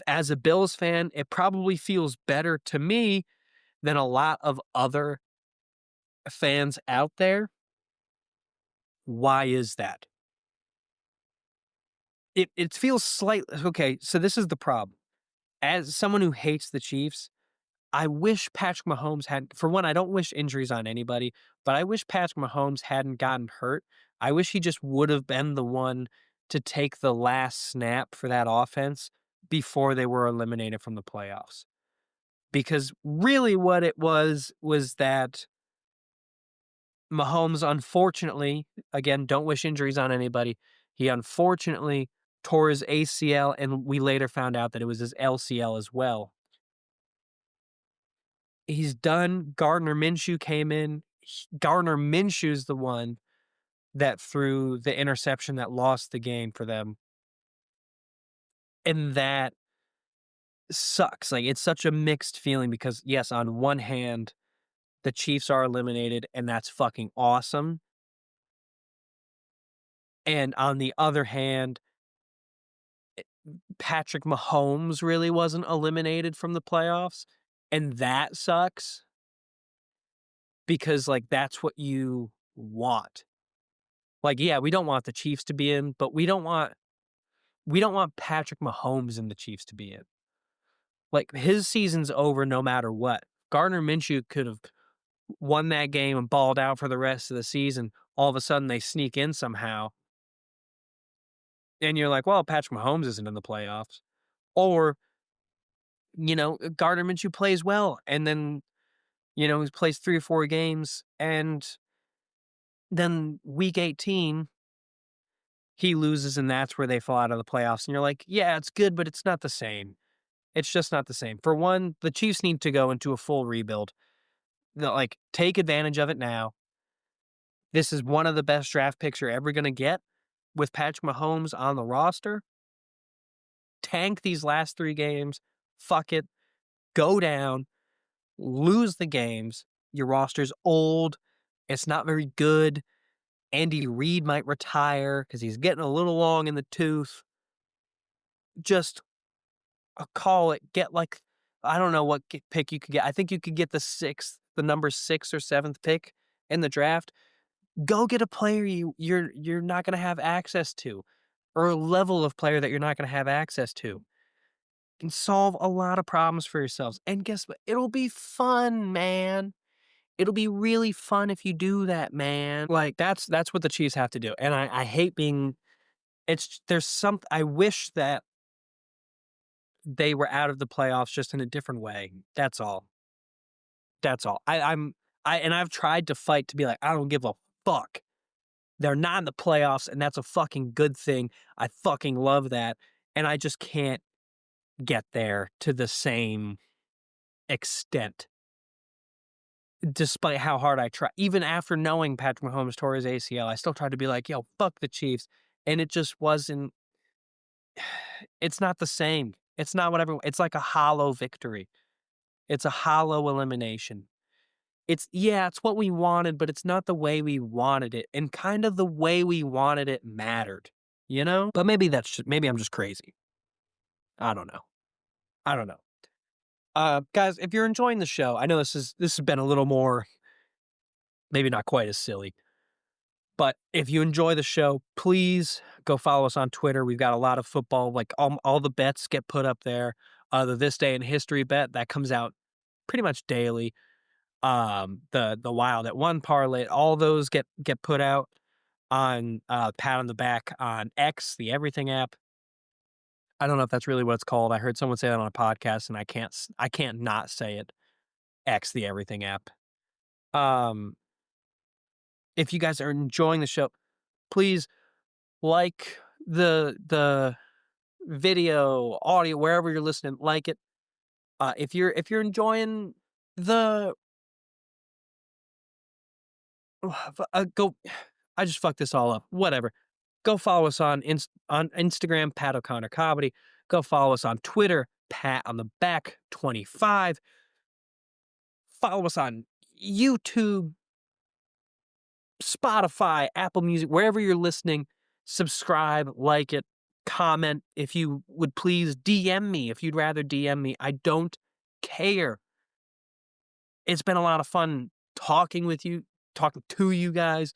As a Bills fan, it probably feels better to me than a lot of other fans out there. Why is that? It feels slightly okay, so this is the problem. As someone who hates the Chiefs, I wish Patrick Mahomes had for one, I don't wish injuries on anybody, but I wish Patrick Mahomes hadn't gotten hurt. I wish he just would have been the one to take the last snap for that offense before they were eliminated from the playoffs. Because really what it was that Mahomes, unfortunately, again, don't wish injuries on anybody. He unfortunately tore his ACL, and we later found out that it was his LCL as well. He's done. Gardner Minshew came in. Gardner Minshew's the one that threw the interception that lost the game for them. And that sucks. Like, it's such a mixed feeling because, yes, on one hand, the Chiefs are eliminated, and that's fucking awesome. And on the other hand, Patrick Mahomes really wasn't eliminated from the playoffs, and that sucks because, like, that's what you want. Like, yeah, we don't want the Chiefs to be in, but we don't want Patrick Mahomes and the Chiefs to be in. Like, his season's over no matter what. Gardner Minshew could have won that game and balled out for the rest of the season. All of a sudden, they sneak in somehow. And you're like, well, Patrick Mahomes isn't in the playoffs. Or, Gardner Minshew plays well. And then He plays 3 or 4 games, and then week 18, he loses, and that's where they fall out of the playoffs, and you're like, "Yeah, it's good, but it's not the same." It's just not the same. For one, the Chiefs need to go into a full rebuild. Take advantage of it now. This is one of the best draft picks you're ever gonna get with Patrick Mahomes on the roster. Tank these last 3 games. Fuck it. Go down. Lose the games. Your roster's old. It's not very good. Andy Reid might retire because he's getting a little long in the tooth. Just call it. Get I don't know what pick you could get. I think you could get the number 6 or 7th pick in the draft. Go get a player you're not going to have access to, or a level of player that you're not going to have access to. Can solve a lot of problems for yourselves. And guess what? It'll be fun, man. It'll be really fun if you do that, man. That's what the Chiefs have to do. And I hate being I wish that they were out of the playoffs just in a different way. That's all. That's all. I've tried to fight to be like, I don't give a fuck. They're not in the playoffs, and that's a fucking good thing. I fucking love that. And I just can't get there to the same extent, despite how hard I try. Even after knowing Patrick Mahomes tore his ACL, I still tried to be like, yo, fuck the Chiefs. And it just wasn't, it's not the same. It's not what everyone, it's like a hollow victory. It's a hollow elimination. It's what we wanted, but it's not the way we wanted it. And kind of the way we wanted it mattered, you know? But maybe I'm just crazy. I don't know. I don't know. Guys, if you're enjoying the show, I know this has been a little more, maybe not quite as silly, but if you enjoy the show, please go follow us on Twitter. We've got a lot of football, like all the bets get put up there. The This Day in History bet that comes out pretty much daily. The Wild at One parlay, all those get put out on pat on the back on X, the Everything app. I don't know if that's really what it's called. I heard someone say that on a podcast, and I can't not say it. X, the Everything app. Um, if you guys are enjoying the show, please like the video, audio, wherever you're listening, like it. If you're enjoying the go, I just fucked this all up. Whatever. Go follow us on Instagram, Pat O'Connor Comedy. Go follow us on Twitter, Pat on the Back 25. Follow us on YouTube, Spotify, Apple Music, wherever you're listening. Subscribe, like it, comment. If you would please DM me, if you'd rather DM me, I don't care. It's been a lot of fun talking to you guys.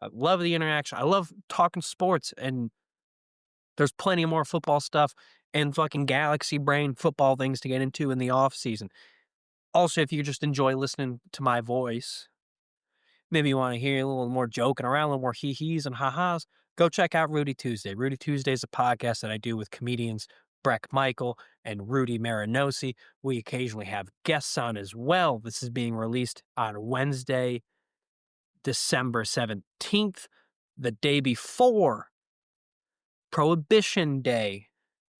I love the interaction. I love talking sports, and there's plenty more football stuff and fucking galaxy brain football things to get into in the off season. Also, if you just enjoy listening to my voice, maybe you want to hear a little more joking around, a little more hee-hees and ha-has, go check out Rudy Tuesday. Rudy Tuesday is a podcast that I do with comedians Breck Michael and Rudy Marinosi. We occasionally have guests on as well. This is being released on Wednesday, December 17th, the day before Prohibition Day.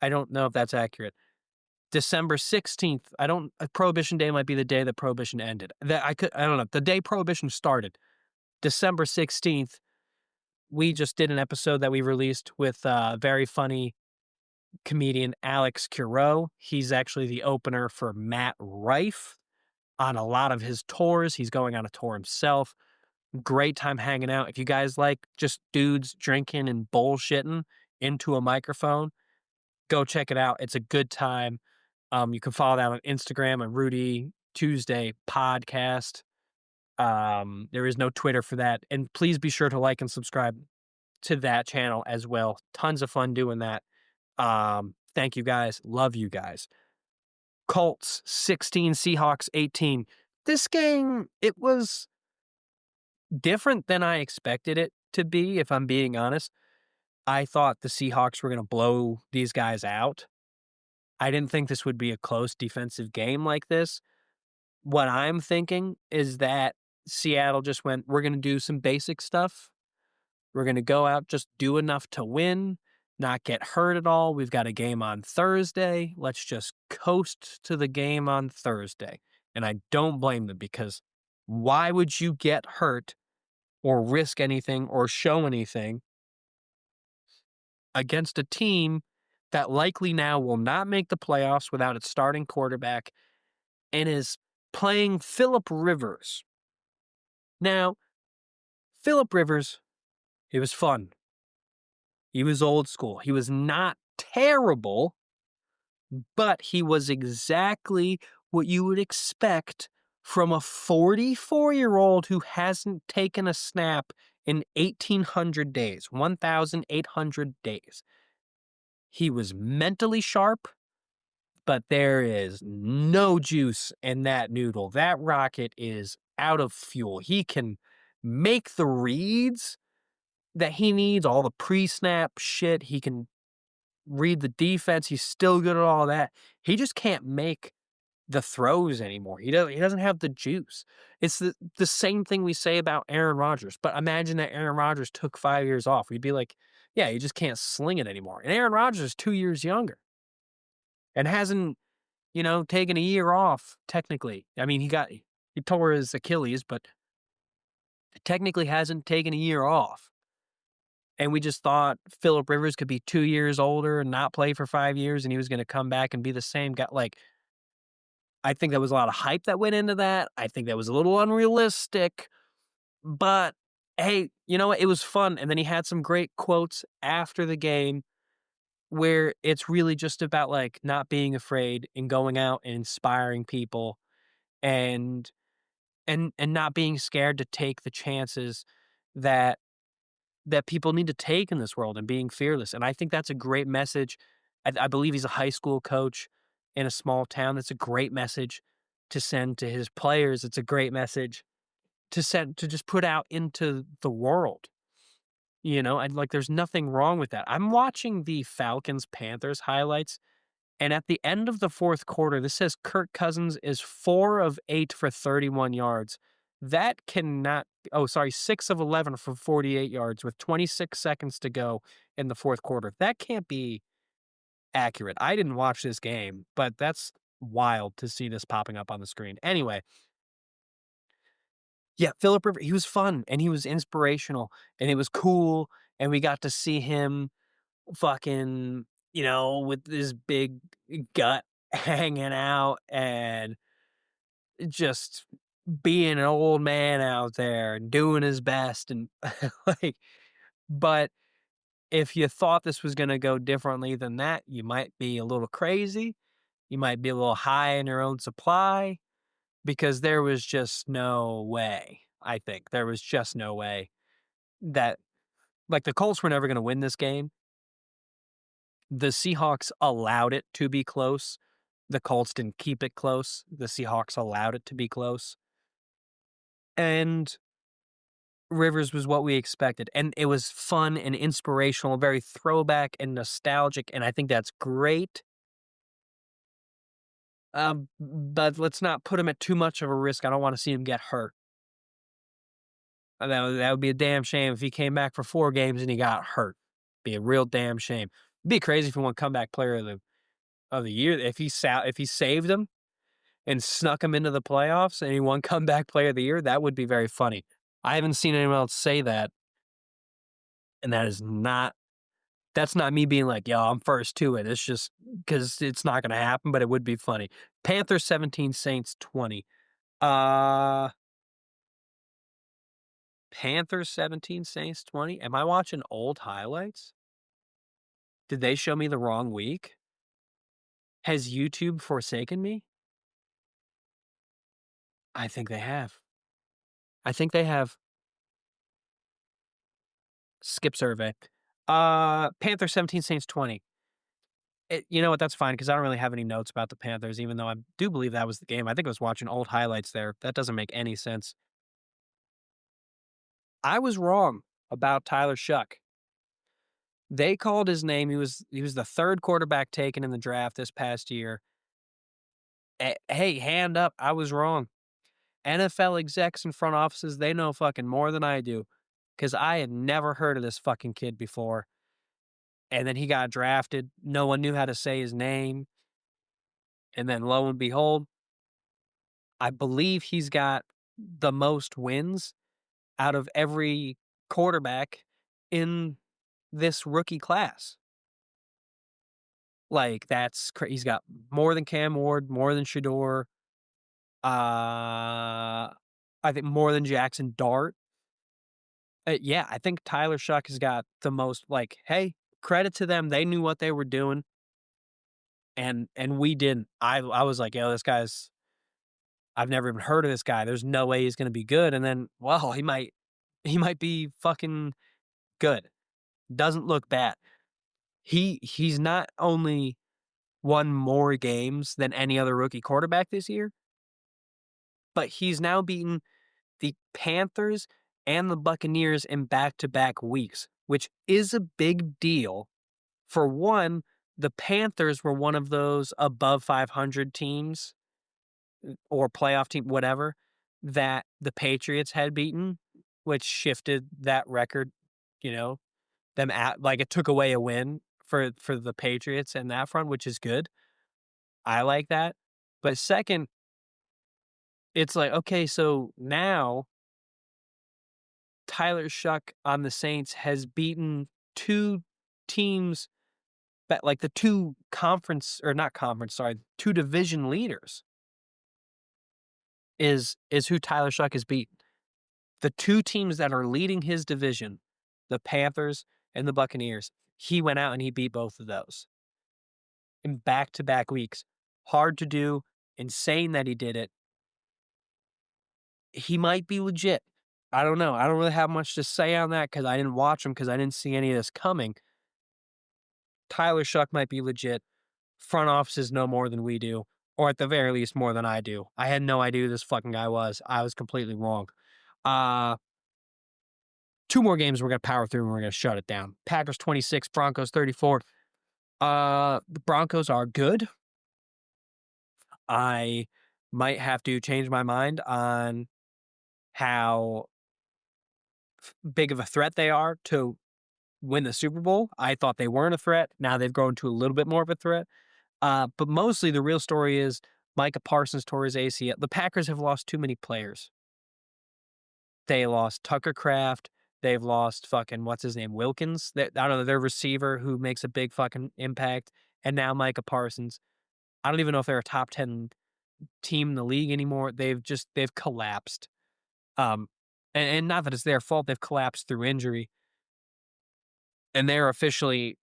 I don't know if that's accurate. December 16th. Prohibition Day might be the day that Prohibition ended. I don't know. The day Prohibition started. December 16th. We just did an episode that we released with very funny comedian Alex Curo. He's actually the opener for Matt Rife on a lot of his tours. He's going on a tour himself. Great time hanging out. If you guys like just dudes drinking and bullshitting into a microphone, go check it out. It's a good time. You can follow that on Instagram at Rudy Tuesday Podcast. There is no Twitter for that. And please be sure to like and subscribe to that channel as well. Tons of fun doing that. Thank you guys. Love you guys. Colts 16, Seahawks 18. This game, it was different than I expected it to be, if I'm being honest. I thought the Seahawks were going to blow these guys out. I didn't think this would be a close defensive game like this. What I'm thinking is that Seattle just went, "We're gonna do some basic stuff. We're gonna go out, just do enough to win, not get hurt at all. We've got a game on Thursday. Let's just coast to the game on Thursday." And I don't blame them because why would you get hurt or risk anything or show anything against a team that likely now will not make the playoffs without its starting quarterback and is playing Philip Rivers? Now, Philip Rivers, he was fun. He was old school. He was not terrible, but he was exactly what you would expect from a 44-year-old who hasn't taken a snap in 1,800 days, 1,800 days. He was mentally sharp, but there is no juice in that noodle. That rocket is out of fuel. He can make the reads that he needs, all the pre-snap shit. He can read the defense. He's still good at all that. He just can't make the throws anymore. He doesn't have the juice. It's the same thing we say about Aaron Rodgers. But imagine that Aaron Rodgers took 5 years off. We'd be like, yeah, he just can't sling it anymore. And Aaron Rodgers is 2 years younger and hasn't, taken a year off technically. I mean, he tore his Achilles, but technically hasn't taken a year off. And we just thought Philip Rivers could be 2 years older and not play for 5 years, and he was gonna come back and be the same guy. Like, I think there was a lot of hype that went into that. I think that was a little unrealistic, but hey, you know what? It was fun, and then he had some great quotes after the game where it's really just about, like, not being afraid and going out and inspiring people and and not being scared to take the chances that people need to take in this world and being fearless. And I think that's a great message. I believe he's a high school coach in a small town. That's a great message to send to his players. It's a great message to send to just put out into the world. And like there's nothing wrong with that. I'm watching the Falcons Panthers highlights, and at the end of the fourth quarter, this says Kirk Cousins is 4 of 8 for 31 yards. That cannot, oh, sorry, 6 of 11 for 48 yards with 26 seconds to go in the fourth quarter. That can't be accurate. I didn't watch this game, but that's wild to see this popping up on the screen. Anyway, yeah, Philip Rivers, he was fun and he was inspirational and it was cool. And we got to see him fucking, with this big gut hanging out and just being an old man out there and doing his best and like, but if you thought this was going to go differently than that, you might be a little crazy. You might be a little high in your own supply because there was just no way. I think there was just no way that like the Colts were never going to win this game. The Seahawks allowed it to be close. The Colts didn't keep it close. The Seahawks allowed it to be close. And Rivers was what we expected. And it was fun and inspirational, very throwback and nostalgic. And I think that's great. But let's not put him at too much of a risk. I don't want to see him get hurt. That would be a damn shame if he came back for 4 games and he got hurt. Be a real damn shame. It'd be crazy if he won comeback player of the year. If he saved him and snuck him into the playoffs and he won comeback player of the year, that would be very funny. I haven't seen anyone else say that. And that's not me being like, yo, I'm first to it. It's just because it's not going to happen, but it would be funny. Panthers 17, Saints 20. Panthers 17, Saints 20. Am I watching old highlights? Did they show me the wrong week? Has YouTube forsaken me? I think they have. I think they have. Skip survey. Panthers 17, Saints 20. You know what? That's fine because I don't really have any notes about the Panthers, even though I do believe that was the game. I think I was watching old highlights there. That doesn't make any sense. I was wrong about Tyler Shuck. They called his name. He was the 3rd quarterback taken in the draft this past year. Hey, hand up. I was wrong. NFL execs and front offices, they know fucking more than I do, because I had never heard of this fucking kid before. And then he got drafted. No one knew how to say his name. And then lo and behold, I believe he's got the most wins out of every quarterback in this rookie class. Like, he's got more than Cam Ward, more than Shador, I think more than Jackson Dart. Yeah, I think Tyler Shuck has got the most, like, hey, credit to them. They knew what they were doing, and we didn't. I was like, yo, this guy's I've never even heard of this guy. There's no way he's gonna be good. And then, well, he might be fucking good. Doesn't look bad. He's not only won more games than any other rookie quarterback this year, but he's now beaten the Panthers and the Buccaneers in back-to-back weeks, which is a big deal. For one, the Panthers were one of those above 500 teams or playoff team, whatever, that the Patriots had beaten, which shifted that record, you know, them at like it took away a win for the Patriots in that front, which is good. I like that. But second, it's like, okay, so now Tyler Shuck on the Saints has beaten two teams, but like the two conference or not conference, sorry, two division leaders is who Tyler Shuck has beaten. The two teams that are leading his division, the Panthers and the Buccaneers, he went out and he beat both of those in back-to-back weeks. Hard to do, insane that he did it. He might be legit. I don't know. I don't really have much to say on that because I didn't watch him because I didn't see any of this coming. Tyler Shuck might be legit. Front offices know more than we do, or at the very least more than I do. I had no idea who this fucking guy was. I was completely wrong. Uh, Two more games we're gonna power through and we're gonna shut it down. Packers 26, Broncos 34. The Broncos are good. I might have to change my mind on how big of a threat they are to win the Super Bowl. I thought they weren't a threat. Now they've grown to a little bit more of a threat. But mostly the real story is Micah Parsons tore his ACL. The Packers have lost too many players. They lost Tucker Kraft. They've lost fucking, what's his name, Wilkins? I don't know, their receiver who makes a big fucking impact. And now Micah Parsons. I don't even know if they're a top 10 team in the league anymore. They've collapsed. And not that it's their fault. They've collapsed through injury. And they're officially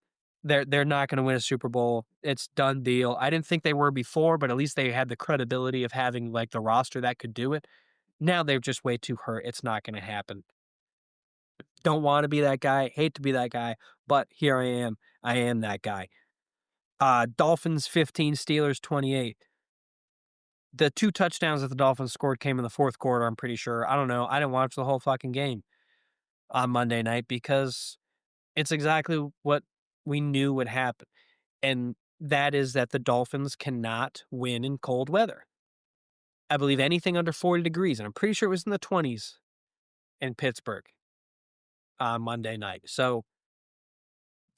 they're not going to win a Super Bowl. It's done deal. I didn't think they were before, but at least they had the credibility of having like the roster that could do it. Now they're just way too hurt. It's not going to happen. Don't want to be that guy. Hate to be that guy, but here I am. I am that guy. Dolphins 15, Steelers 28. The two touchdowns that the Dolphins scored came in the fourth quarter, I'm pretty sure. I don't know. I didn't watch the whole fucking game on Monday night because it's exactly what we knew would happen. And that is that the Dolphins cannot win in cold weather. I believe anything under 40 degrees, and I'm pretty sure it was in the 20s in Pittsburgh on Monday night. So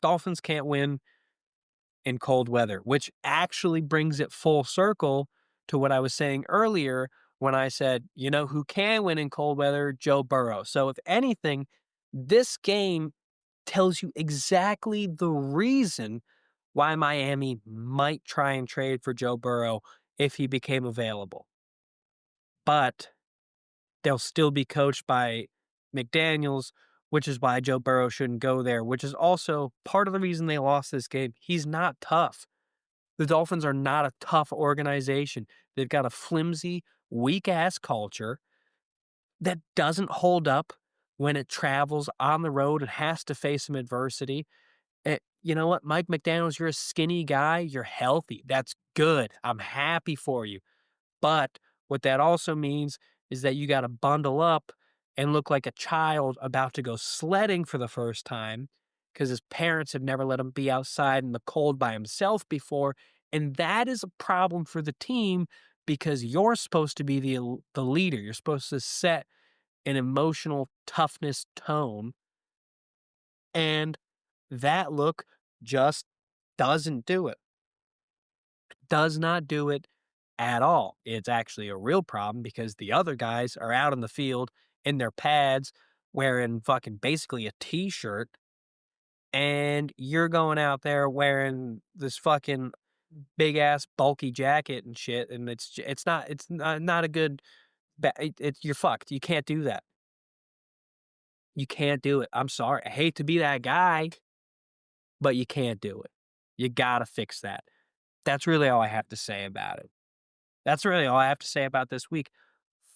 Dolphins can't win in cold weather, which actually brings it full circle to what I was saying earlier when I said, you know who can win in cold weather? Joe Burrow. So if anything, this game tells you exactly the reason why Miami might try and trade for Joe Burrow if he became available. But they'll still be coached by McDaniels, which is why Joe Burrow shouldn't go there, which is also part of the reason they lost this game. He's not tough. The Dolphins are not a tough organization. They've got a flimsy, weak-ass culture that doesn't hold up when it travels on the road and has to face some adversity. You know what, Mike McDaniels, you're a skinny guy. You're healthy. That's good. I'm happy for you. But what that also means is that you got to bundle up and look like a child about to go sledding for the first time because his parents have never let him be outside in the cold by himself before. And that is a problem for the team because you're supposed to be the leader. You're supposed to set an emotional toughness tone, and that look just doesn't do it. Does not do it at all. It's actually a real problem because the other guys are out on the field in their pads wearing fucking basically a t-shirt, and you're going out there wearing this fucking big ass bulky jacket and shit, and it's not a good you're fucked. You can't do that. You can't do it. I'm sorry. I hate to be that guy, but you can't do it. You gotta fix that. That's really all I have to say about it. That's really all I have to say about this week.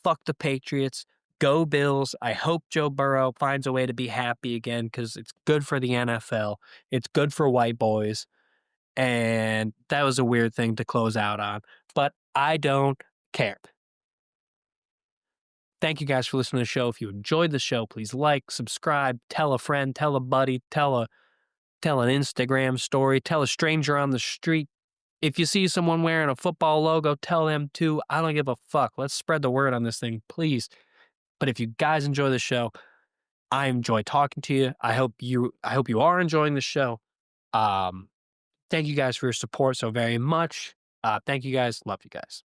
Fuck the Patriots. Go Bills. I hope Joe Burrow finds a way to be happy again because it's good for the NFL. It's good for white boys. And that was a weird thing to close out on, but I don't care. Thank you guys for listening to the show. If you enjoyed the show, please like, subscribe, tell a friend, tell a buddy, tell an Instagram story, tell a stranger on the street. If you see someone wearing a football logo, tell them too. I don't give a fuck. Let's spread the word on this thing, please. But if you guys enjoy the show, I enjoy talking to you. I hope you are enjoying the show. Thank you guys for your support so very much. Thank you guys. Love you guys.